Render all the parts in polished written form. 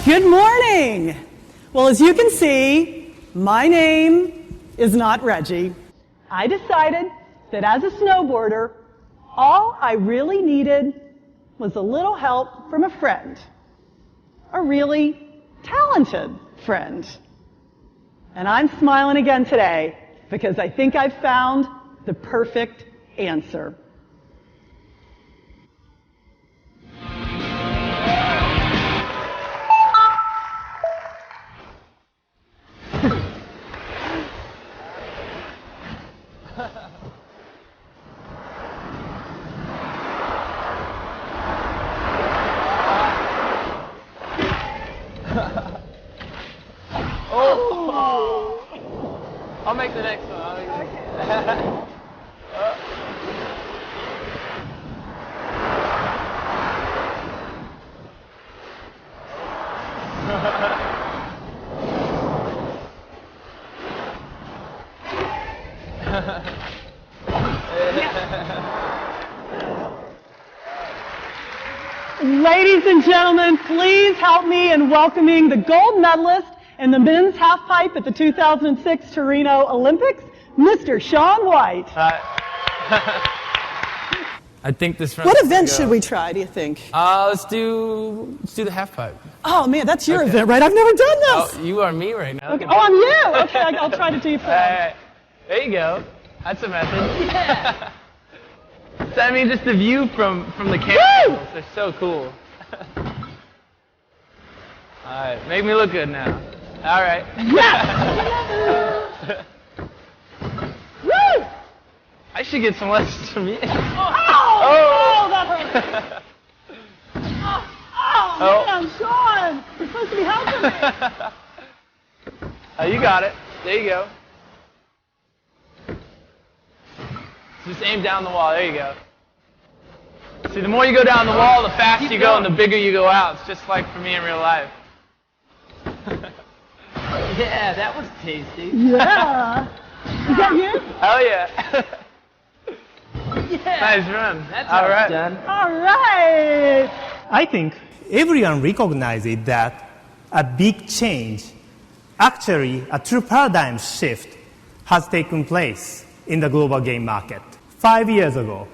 Good morning. Well, as you can see, my name is not Reggie. I decided that as a snowboarder, all I really needed was a little help from a friend, a really talented friend. And I'm smiling again today because I think I've found the perfect answer. I'll make the next one. Ladies and gentlemen, please help me in welcoming the gold medalist in the men's halfpipe at the 2006 Torino Olympics, Mr. Shaun White. I think this round. What event should we try, do you think? Let's do the halfpipe. Oh man, that's your event, right? I've never done this. Oh, you are me right now. Okay. Oh, I'm you. Okay, I'll try to do you first. There you go. That's a method. Yeah. So, I mean, just the view from the cameras, they're so cool. All right, make me look good now. All right. Yes! Woo! I should get some lessons from you. Oh, that hurt. Man, Shaun, you're supposed to be helping me. Oh, you got it. There you go. Just aim down the wall. There you go. See, the more you go down the wall, the faster you go and the bigger you go out. It's just like for me in real life. Yeah, that was tasty. Yeah. Is that you? Hell yeah. Yeah. Nice run. That's all right. Done. All right. I think everyone recognizes that a big change, actually a true paradigm shift, has taken place in the global game market. 5 years ago,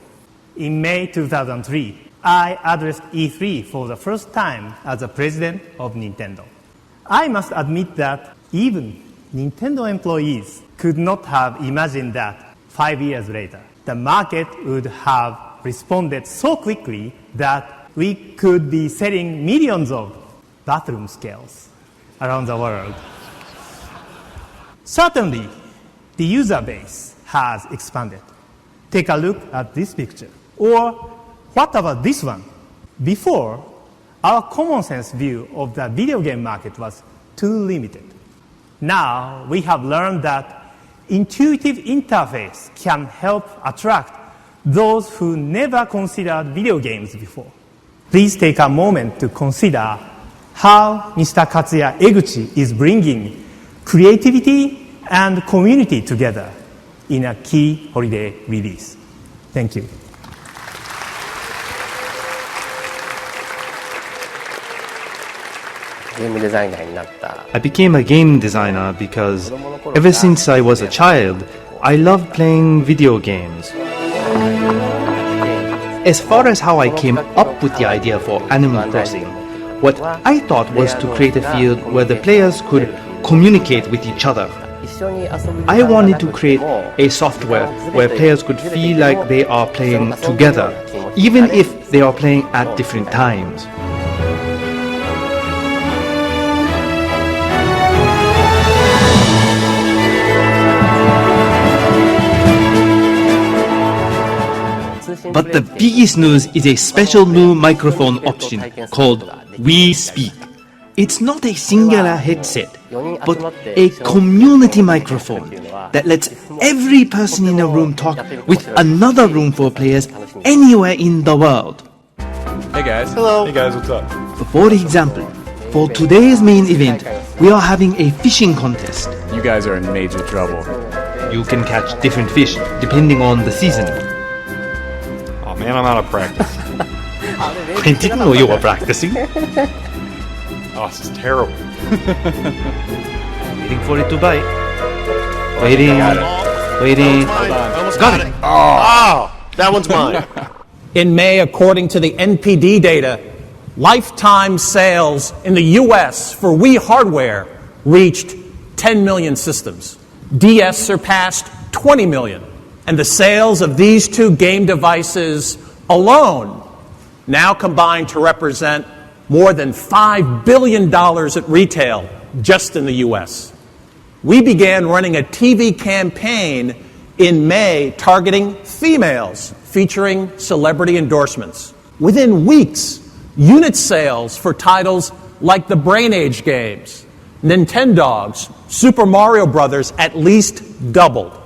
in May 2003, I addressed E3 for the first time as the president of Nintendo. I must admit that even Nintendo employees could not have imagined that 5 years later, the market would have responded so quickly that we could be selling millions of bathroom scales around the world. Certainly, the user base has expanded. Take a look at this picture. Or what about this one? Before, our common sense view of the video game market was too limited. Now, we have learned that intuitive interface can help attract those who never considered video games before. Please take a moment to consider how Mr. Katsuya Eguchi is bringing creativity and community together in a key holiday release. Thank you. I became a game designer because ever since I was a child, I loved playing video games. As far as how I came up with the idea for Animal Crossing, what I thought was to create a field where the players could communicate with each other. I wanted to create a software where players could feel like they are playing together, even if they are playing at different times. But the biggest news is a special new microphone option called Wii Speak. It's not a singular headset, but a community microphone that lets every person in a room talk with another room for players anywhere in the world. Hey guys. Hello. Hey guys, what's up? For example, for today's main event, we are having a fishing contest. You guys are in major trouble. You can catch different fish depending on the season. Oh man, I'm out of practice. I didn't know you were practicing. Oh, this is terrible. Waiting for it to bite. Waiting. Waiting. Got it. Oh, that one's mine. In May, according to the NPD data, lifetime sales in the US for Wii hardware reached 10 million systems. DS surpassed 20 million. And the sales of these two game devices alone now combine to represent more than $5 billion at retail just in the US. We began running a TV campaign in May targeting females, featuring celebrity endorsements. Within weeks, unit sales for titles like the Brain Age games, Nintendogs, Super Mario Brothers at least doubled.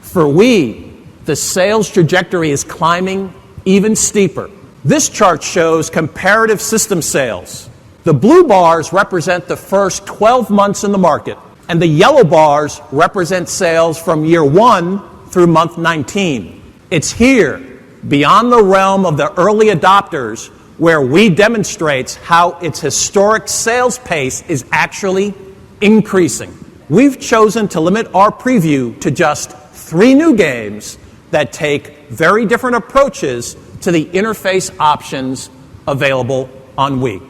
For Wii, the sales trajectory is climbing even steeper. This chart shows comparative system sales. The blue bars represent the first 12 months in the market, and the yellow bars represent sales from year 1 through month 19. It's here, beyond the realm of the early adopters, where Wii demonstrates how its historic sales pace is actually increasing. We've chosen to limit our preview to just 3 new games that take very different approaches to the interface options available on Wii.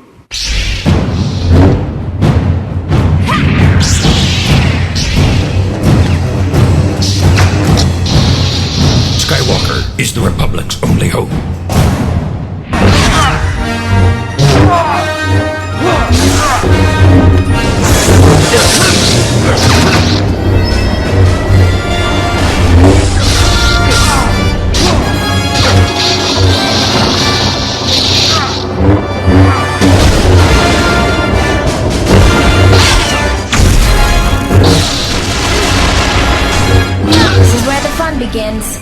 Skywalker is the Republic's only hope. This is where the fun begins.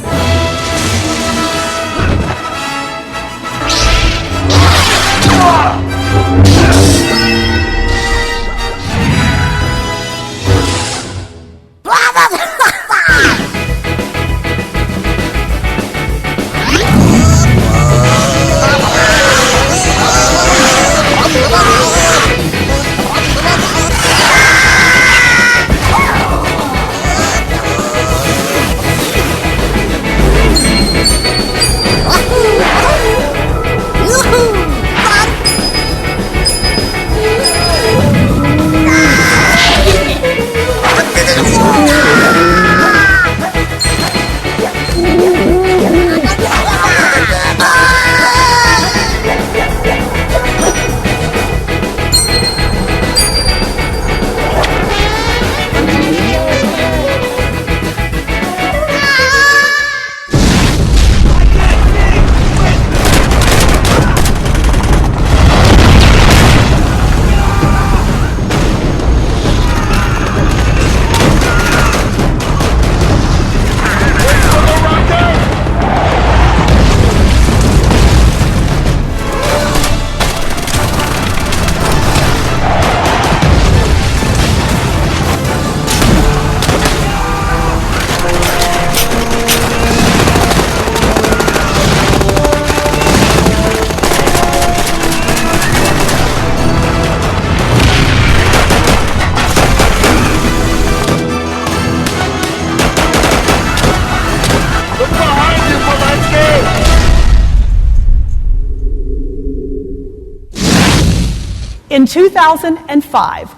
In 2005,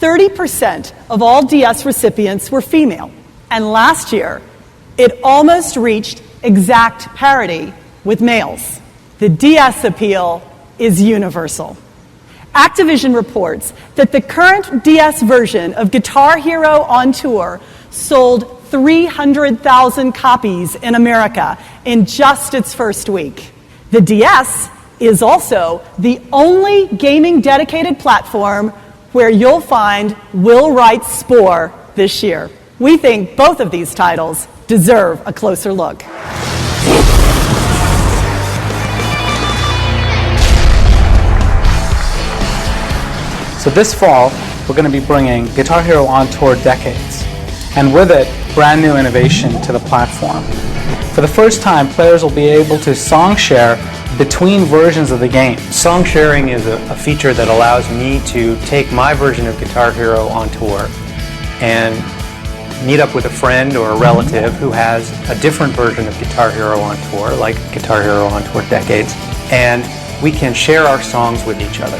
30% of all DS recipients were female. And last year, it almost reached exact parity with males. The DS appeal is universal. Activision reports that the current DS version of Guitar Hero on Tour sold 300,000 copies in America in just its first week. The DS is also the only gaming-dedicated platform where you'll find Will Wright's Spore this year. We think both of these titles deserve a closer look. So this fall, we're going to be bringing Guitar Hero on Tour Decades, and with it, brand new innovation to the platform. For the first time, players will be able to song share between versions of the game. Song sharing is a feature that allows me to take my version of Guitar Hero on tour and meet up with a friend or a relative who has a different version of Guitar Hero on tour, like Guitar Hero on Tour Decades, and we can share our songs with each other.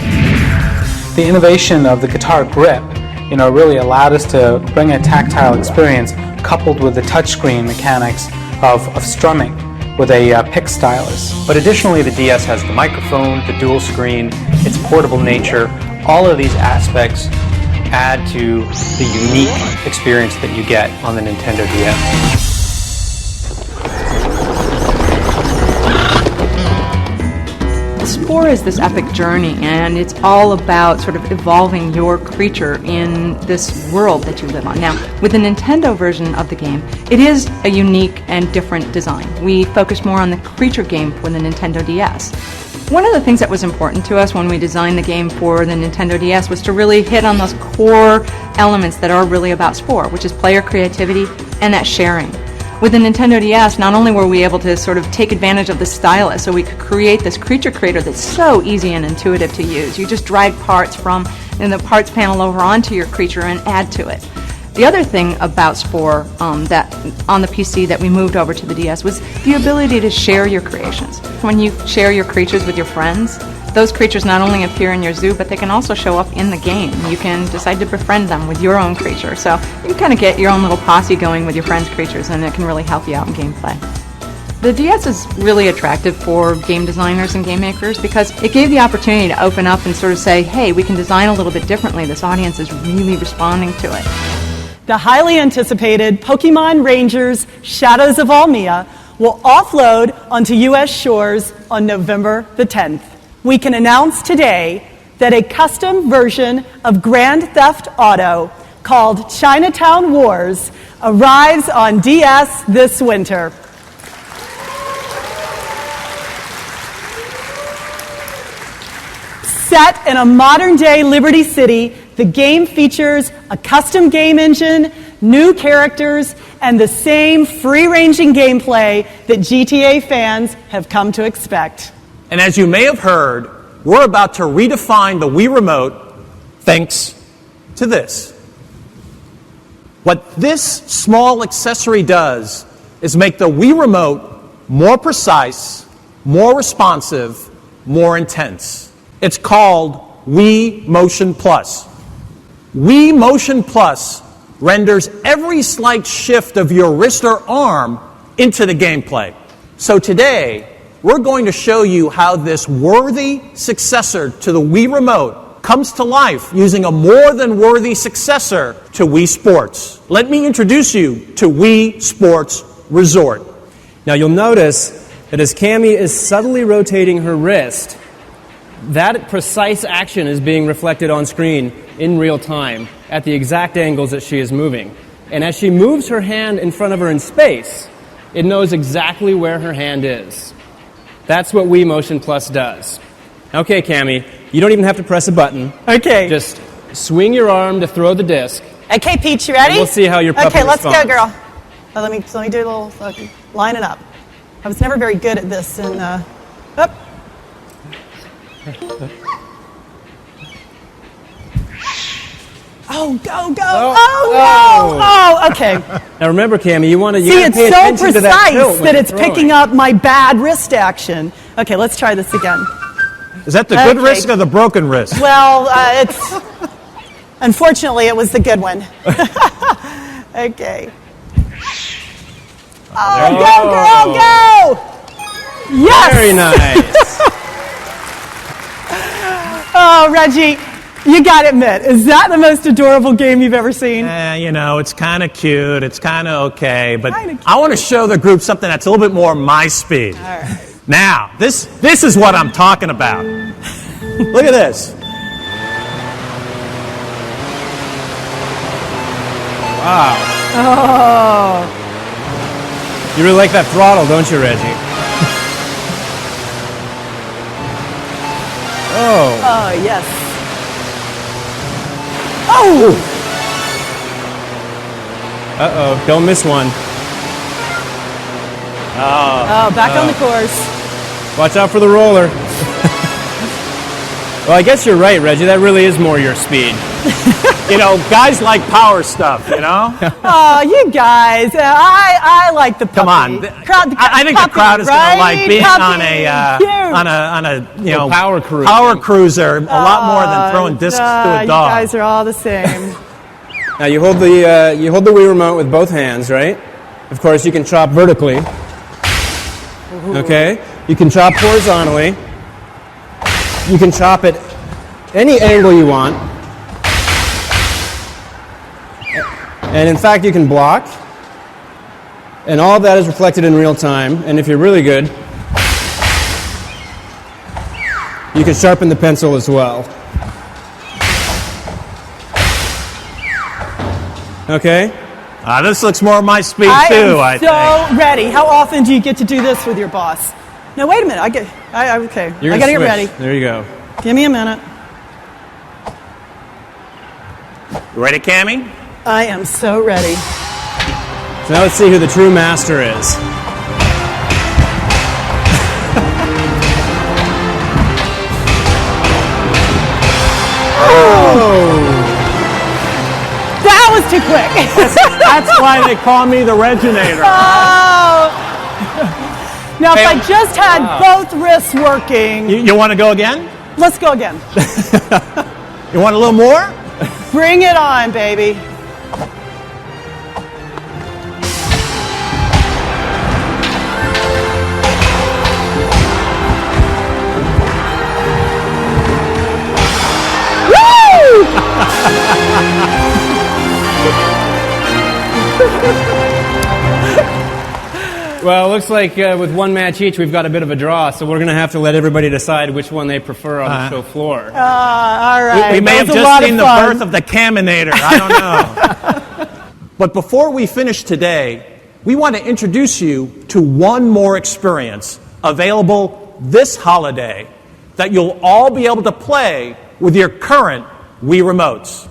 The innovation of the guitar grip, really allowed us to bring a tactile experience coupled with the touchscreen mechanics of strumming with a pick stylus. But additionally, the DS has the microphone, the dual screen, its portable nature. All of these aspects add to the unique experience that you get on the Nintendo DS. Spore is this epic journey, and it's all about sort of evolving your creature in this world that you live on. Now, with the Nintendo version of the game, it is a unique and different design. We focus more on the creature game for the Nintendo DS. One of the things that was important to us when we designed the game for the Nintendo DS was to really hit on those core elements that are really about Spore, which is player creativity and that sharing. With the Nintendo DS, not only were we able to sort of take advantage of the stylus, so we could create this creature creator that's so easy and intuitive to use. You just drag parts from the parts panel over onto your creature and add to it. The other thing about Spore that on the PC that we moved over to the DS was the ability to share your creations. When you share your creatures with your friends, those creatures not only appear in your zoo, but they can also show up in the game. You can decide to befriend them with your own creature. So you can kind of get your own little posse going with your friends' creatures, and it can really help you out in gameplay. The DS is really attractive for game designers and game makers because it gave the opportunity to open up and sort of say, hey, we can design a little bit differently. This audience is really responding to it. The highly anticipated Pokemon Rangers Shadows of Almia will offload onto U.S. shores on November the 10th. We can announce today that a custom version of Grand Theft Auto called Chinatown Wars arrives on DS this winter. Set in a modern-day Liberty City, the game features a custom game engine, new characters, and the same free-ranging gameplay that GTA fans have come to expect. And as you may have heard, we're about to redefine the Wii Remote thanks to this. What this small accessory does is make the Wii Remote more precise, more responsive, more intense. It's called Wii Motion Plus. Wii Motion Plus renders every slight shift of your wrist or arm into the gameplay. So today, we're going to show you how this worthy successor to the Wii Remote comes to life using a more than worthy successor to Wii Sports. Let me introduce you to Wii Sports Resort. Now you'll notice that as Cammie is subtly rotating her wrist, that precise action is being reflected on screen in real time at the exact angles that she is moving. And as she moves her hand in front of her in space, it knows exactly where her hand is. That's what Wii Motion Plus does. Okay, Cammie, you don't even have to press a button. Okay. Just swing your arm to throw the disc. Okay, Peach, you ready? And we'll see how your puppy responds. Okay, let's go, girl. Let me do a little, line it up. I was never very good at this. And, up. Oh, go, go. Oh, no. Oh, okay. Now remember, Cammie, you want to See, it's pay so attention to that tilt precise when that you're it's throwing. picking up my bad wrist action. Okay, let's try this again. Is that the good wrist or the broken wrist? Well, unfortunately, it was the good one. Okay. Oh, go, girl, go! Yes! Very nice. Oh, Reggie, you gotta admit, is that the most adorable game you've ever seen? It's kind of cute, it's kind of okay, but I want to show the group something that's a little bit more my speed. All right. Now, this is what I'm talking about. Look at this. Wow. Oh. You really like that throttle, don't you, Reggie? Oh. Oh, yes. Oh! Uh-oh, don't miss one. Oh, back on the course. Watch out for the roller. Well, I guess you're right, Reggie. That really is more your speed. You know, guys like power stuff, you know? Oh, you guys. I like the puppy. Come on. I think the crowd is going to like being on a you know, power cruiser. Power cruiser a lot more than throwing discs to a dog. You guys are all the same. Now you hold the Wii remote with both hands, right? Of course, you can chop vertically. Okay? You can chop horizontally. You can chop at any angle you want. And in fact, you can block. And all of that is reflected in real time. And if you're really good, you can sharpen the pencil as well. Okay? This looks more my speed too, I think. I'm so ready. How often do you get to do this with your boss? No, wait a minute. Okay. I got to get ready. There you go. Give me a minute. You ready, Cammie? I am so ready. So now let's see who the true master is. That was too quick. That's why they call me the Reginator. Oh. Now, if I just had both wrists working. You want to go again? Let's go again. You want a little more? Bring it on, baby. Well, it looks like with one match each, we've got a bit of a draw, so we're going to have to let everybody decide which one they prefer on the show floor. All right. We may have just seen the birth of the Caminator. I don't know. But before we finish today, we want to introduce you to one more experience available this holiday that you'll all be able to play with your current Wii remotes.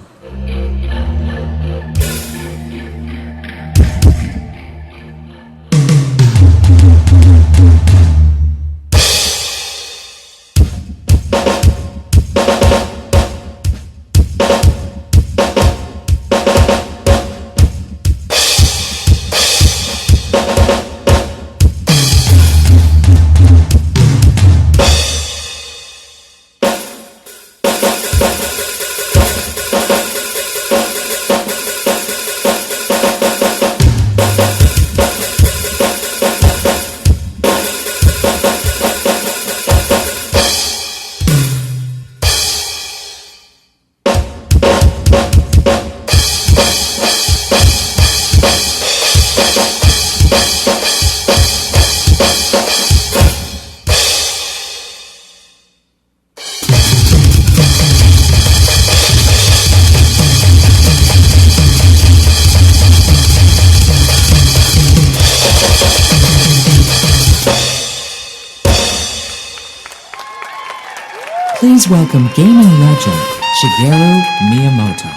Please welcome gaming legend Shigeru Miyamoto.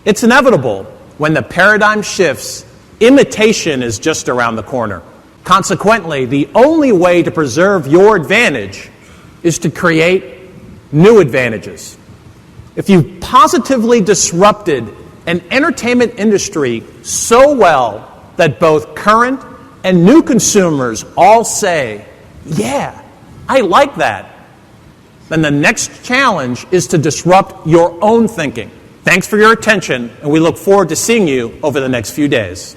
It's inevitable. When the paradigm shifts, imitation is just around the corner. Consequently, the only way to preserve your advantage is to create new advantages. If you positively disrupted an entertainment industry so well that both current and new consumers all say, yeah, I like that, then the next challenge is to disrupt your own thinking. Thanks for your attention, and we look forward to seeing you over the next few days.